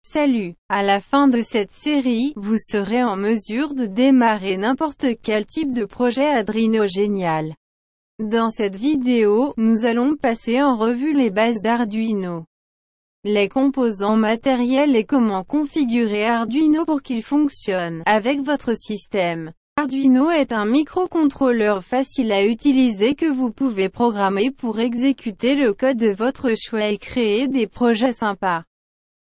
Salut! À la fin de cette série, vous serez en mesure de démarrer n'importe quel type de projet Arduino génial. Dans cette vidéo, nous allons passer en revue les bases d'Arduino, les composants matériels et comment configurer Arduino pour qu'il fonctionne avec votre système. Arduino est un microcontrôleur facile à utiliser que vous pouvez programmer pour exécuter le code de votre choix et créer des projets sympas.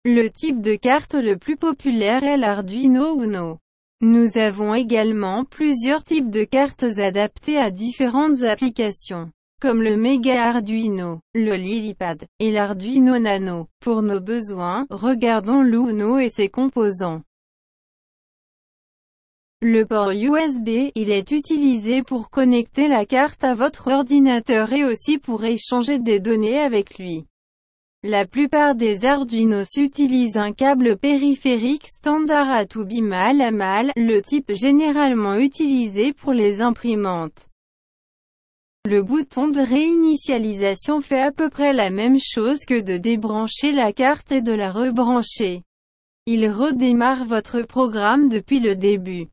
Le type de carte le plus populaire est l'Arduino Uno. Nous avons également plusieurs types de cartes adaptées à différentes applications, comme le Mega Arduino, le LilyPad, et l'Arduino Nano. Pour nos besoins, regardons l'Uno et ses composants. Le port USB, il est utilisé pour connecter la carte à votre ordinateur et aussi pour échanger des données avec lui. La plupart des Arduino utilisent un câble périphérique standard à tout bimal à mal, le type généralement utilisé pour les imprimantes. Le bouton de réinitialisation fait à peu près la même chose que de débrancher la carte et de la rebrancher. Il redémarre votre programme depuis le début.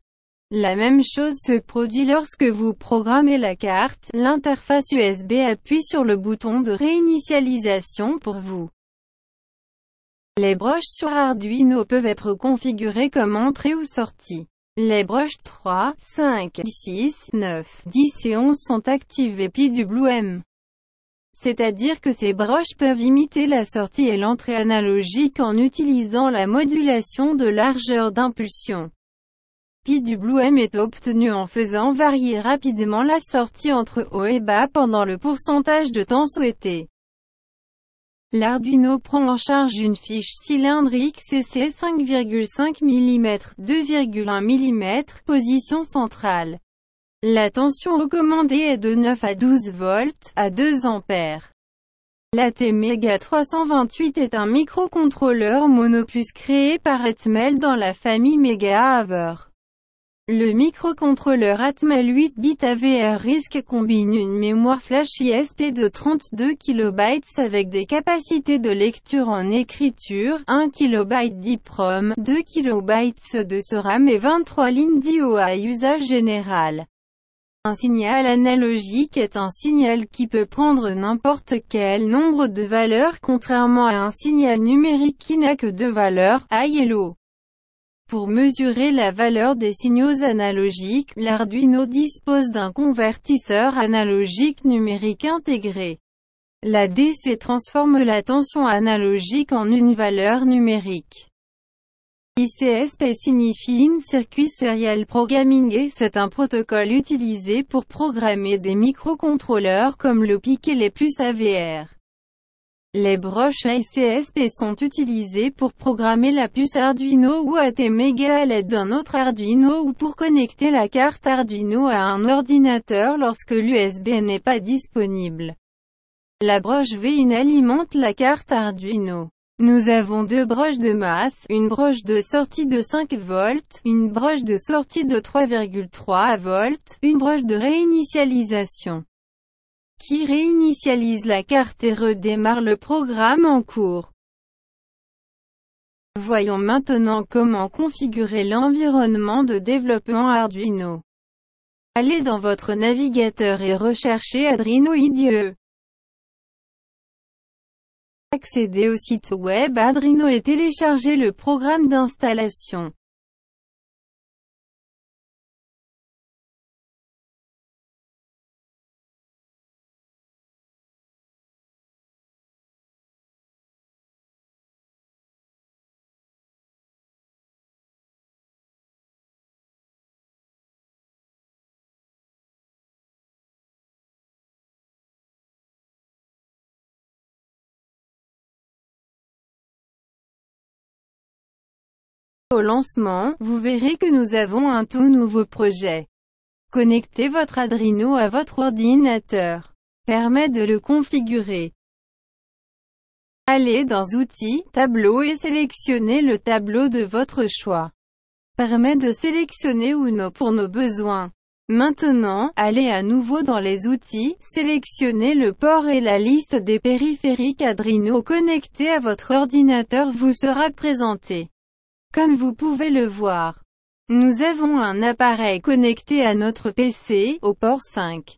La même chose se produit lorsque vous programmez la carte. L'interface USB appuie sur le bouton de réinitialisation pour vous. Les broches sur Arduino peuvent être configurées comme entrée ou sortie. Les broches 3, 5, 6, 9, 10 et 11 sont activées PWM. C'est-à-dire que ces broches peuvent imiter la sortie et l'entrée analogique en utilisant la modulation de largeur d'impulsion. PWM est obtenu en faisant varier rapidement la sortie entre haut et bas pendant le pourcentage de temps souhaité. L'Arduino prend en charge une fiche cylindrique CC 5,5 mm 2,1 mm, position centrale. La tension recommandée est de 9 à 12 volts, à 2 ampères. L'AT-Mega 328 est un microcontrôleur monopuce créé par Atmel dans la famille Mega Haver. Le microcontrôleur Atmel 8 bits AVR RISC combine une mémoire flash ISP de 32 KB avec des capacités de lecture en écriture, 1 KB d'EEPROM, 2 KB de SRAM et 23 lignes d'IO à usage général. Un signal analogique est un signal qui peut prendre n'importe quel nombre de valeurs contrairement à un signal numérique qui n'a que deux valeurs, high et low. Pour mesurer la valeur des signaux analogiques, l'Arduino dispose d'un convertisseur analogique numérique intégré. La DC transforme la tension analogique en une valeur numérique. ICSP signifie In Circuit Serial Programming et c'est un protocole utilisé pour programmer des microcontrôleurs comme le PIC et les puces AVR. Les broches ICSP sont utilisées pour programmer la puce Arduino ou AT-Mega à l'aide d'un autre Arduino ou pour connecter la carte Arduino à un ordinateur lorsque l'USB n'est pas disponible. La broche V-in alimente la carte Arduino. Nous avons deux broches de masse, une broche de sortie de 5 volts, une broche de sortie de 3,3 volts, une broche de réinitialisation qui réinitialise la carte et redémarre le programme en cours. Voyons maintenant comment configurer l'environnement de développement Arduino. Allez dans votre navigateur et recherchez Arduino IDE. Accédez au site web Arduino et téléchargez le programme d'installation. Au lancement, vous verrez que nous avons un tout nouveau projet. Connectez votre Arduino à votre ordinateur. Permet de le configurer. Allez dans Outils, Tableau et sélectionnez le tableau de votre choix. Permet de sélectionner Uno pour nos besoins. Maintenant, allez à nouveau dans les outils, sélectionnez le port et la liste des périphériques Arduino connectés à votre ordinateur vous sera présentée. Comme vous pouvez le voir, nous avons un appareil connecté à notre PC, au port 5.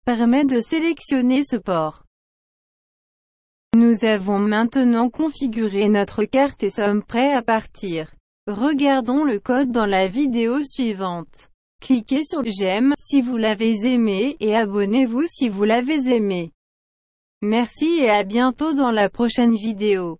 Permet de sélectionner ce port. Nous avons maintenant configuré notre carte et sommes prêts à partir. Regardons le code dans la vidéo suivante. Cliquez sur j'aime si vous l'avez aimé et abonnez-vous si vous l'avez aimé. Merci et à bientôt dans la prochaine vidéo.